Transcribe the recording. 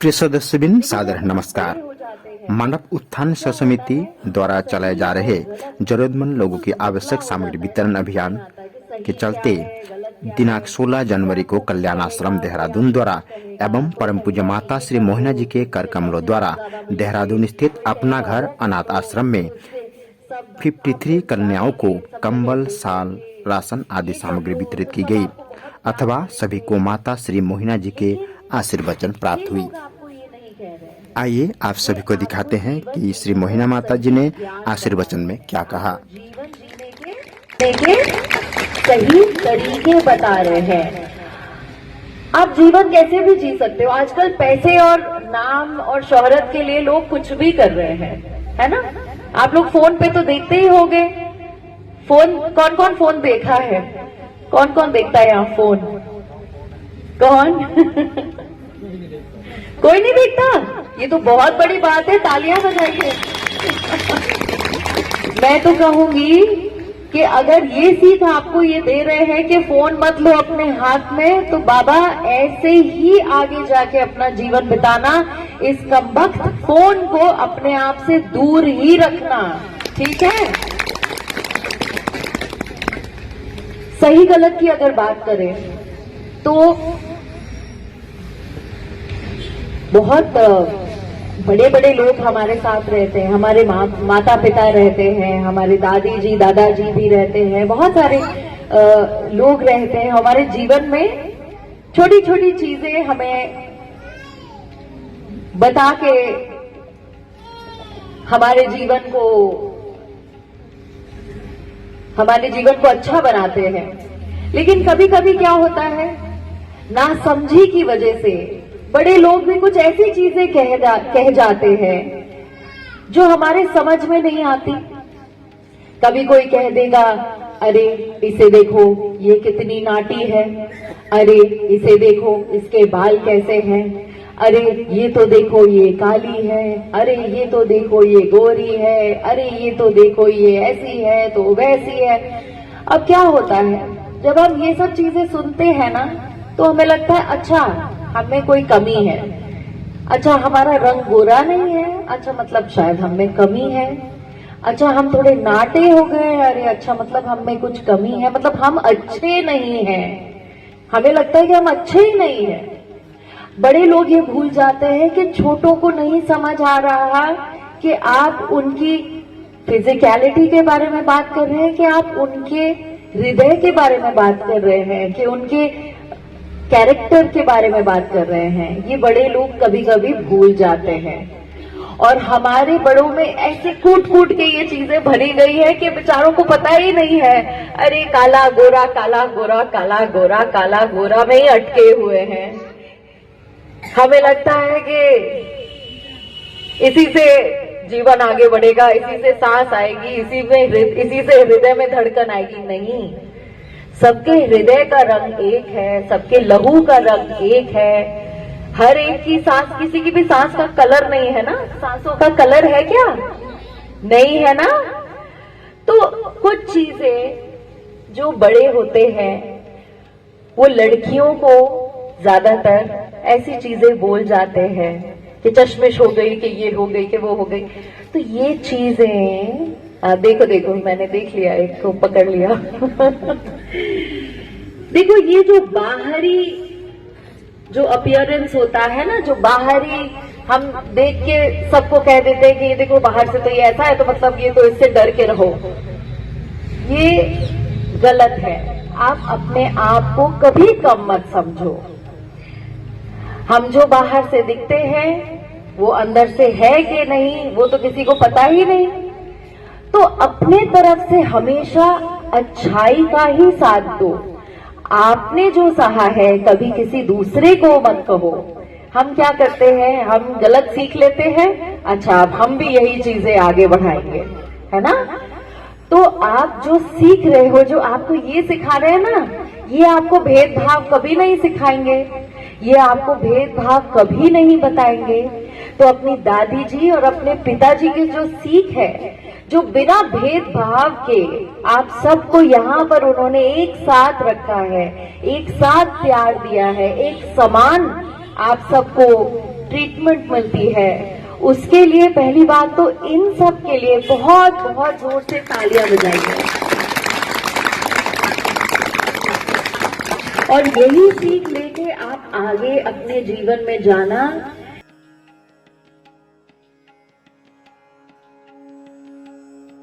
प्रिय सदस्यबिन सादर नमस्कार। मानव उत्थान समिति द्वारा चलाए जा रहे जरूरतमंद लोगों की आवश्यक सामग्री वितरण अभियान के चलते दिनांक 16 जनवरी को कल्याण आश्रम देहरादून द्वारा एवं परम पूज्य माता श्री मोहिना जी के कर कमलों द्वारा देहरादून स्थित अपना घर अनाथ आश्रम में 53 कन्याओं को कंबल, शाल, राशन आदि सामग्री वितरित की गई अथवा सभी को माता श्री मोहिना जी के आशीर्वचन प्राप्त हुई। आइए आप सभी को दिखाते हैं कि श्री मोहिना माता जी ने आशीर्वचन में क्या कहा। सही तरीके बता रहे हैं। आप जीवन कैसे भी जी सकते हो। आजकल पैसे और नाम और शोहरत के लिए लोग कुछ भी कर रहे हैं, है ना। आप लोग फोन पे तो देखते ही होंगे। फोन कौन कौन फोन देखा है? कौन कौन देखता है यहाँ फोन? कौन? कोई नहीं देखता। ये तो बहुत बड़ी बात है, तालियां बजाइए। मैं तो कहूंगी कि अगर ये सीख आपको ये दे रहे हैं कि फोन मत लो अपने हाथ में, तो बाबा ऐसे ही आगे जाके अपना जीवन बिताना। इस कमबख्त फोन को अपने आप से दूर ही रखना, ठीक है। सही गलत की अगर बात करें तो बहुत बड़े बड़े लोग हमारे साथ रहते हैं। हमारे माता पिता रहते हैं, हमारे दादी जी दादाजी भी रहते हैं, बहुत सारे लोग रहते हैं हमारे जीवन में। छोटी छोटी चीजें हमें बता के हमारे जीवन को अच्छा बनाते हैं। लेकिन कभी कभी क्या होता है, नासमझी की वजह से बड़े लोग भी कुछ ऐसी चीजें कह जाते हैं जो हमारे समझ में नहीं आती। कभी कोई कह देगा, अरे इसे देखो ये कितनी नाटी है, अरे इसे देखो इसके बाल कैसे हैं, अरे ये तो देखो ये काली है, अरे ये तो देखो ये गोरी है, अरे ये तो देखो ये ऐसी है तो वैसी है। अब क्या होता है, जब हम ये सब चीजें सुनते हैं ना, तो हमें लगता है अच्छा हमें कोई कमी है, अच्छा हमारा रंग गोरा नहीं है, अच्छा मतलब शायद हम में कमी है, अच्छा हम थोड़े नाटे हो गए, अरे अच्छा मतलब हम में कुछ कमी है, मतलब हम अच्छे नहीं हैं। हमें लगता है कि हम अच्छे ही नहीं हैं। बड़े लोग ये भूल जाते हैं कि छोटों को नहीं समझ आ रहा कि आप उनकी फिजिकलिटी के बारे में बात कर रहे हैं, कि आप उनके हृदय के बारे में बात कर रहे हैं, कि उनके कैरेक्टर के बारे में बात कर रहे हैं। ये बड़े लोग कभी कभी भूल जाते हैं और हमारे बड़ों में ऐसे कूट कूट के ये चीजें भरी गई है कि बेचारों को पता ही नहीं है। अरे काला गोरा काला गोरा काला गोरा काला गोरा में ही अटके हुए हैं। हमें लगता है कि इसी से जीवन आगे बढ़ेगा, इसी से सांस आएगी, इसी से हृदय में धड़कन आएगी। नहीं, सबके हृदय का रंग एक है, सबके लहू का रंग एक है। हर एक की सांस, किसी की भी सांस का कलर नहीं है ना। सांसों का कलर है क्या? नहीं है ना। तो कुछ चीजें जो बड़े होते हैं वो लड़कियों को ज्यादातर ऐसी चीजें बोल जाते हैं कि चश्मिश हो गई, कि ये हो गई, कि वो हो गई। तो ये चीजें देखो देखो मैंने देख लिया, एक को पकड़ लिया। देखो ये जो बाहरी जो अपीयरेंस होता है ना, जो बाहरी हम देख के सबको कह देते हैं कि ये देखो बाहर से तो ये ऐसा है, तो मतलब ये तो इससे डर के रहो, ये गलत है। आप अपने आप को कभी कम मत समझो। हम जो बाहर से दिखते हैं वो अंदर से है कि नहीं वो तो किसी को पता ही नहीं। तो अपने तरफ से हमेशा अच्छाई का ही साथ दो। आपने जो सहा है कभी किसी दूसरे को मत कहो। हम क्या करते हैं, हम गलत सीख लेते हैं, अच्छा अब हम भी यही चीजें आगे बढ़ाएंगे, है ना। तो आप जो सीख रहे हो, जो आपको ये सिखा रहे हैं ना, ये आपको भेदभाव कभी नहीं सिखाएंगे, ये आपको भेदभाव कभी नहीं बताएंगे। तो अपनी दादी जी और अपने पिताजी की जो सीख है, जो बिना भेदभाव के आप सबको यहाँ पर उन्होंने एक साथ रखा है, एक साथ प्यार दिया है, एक समान आप सबको ट्रीटमेंट मिलती है, उसके लिए पहली बात तो इन सब के लिए बहुत बहुत जोर से तालियां बजाइए। और यही सीख लेके आप आगे अपने जीवन में जाना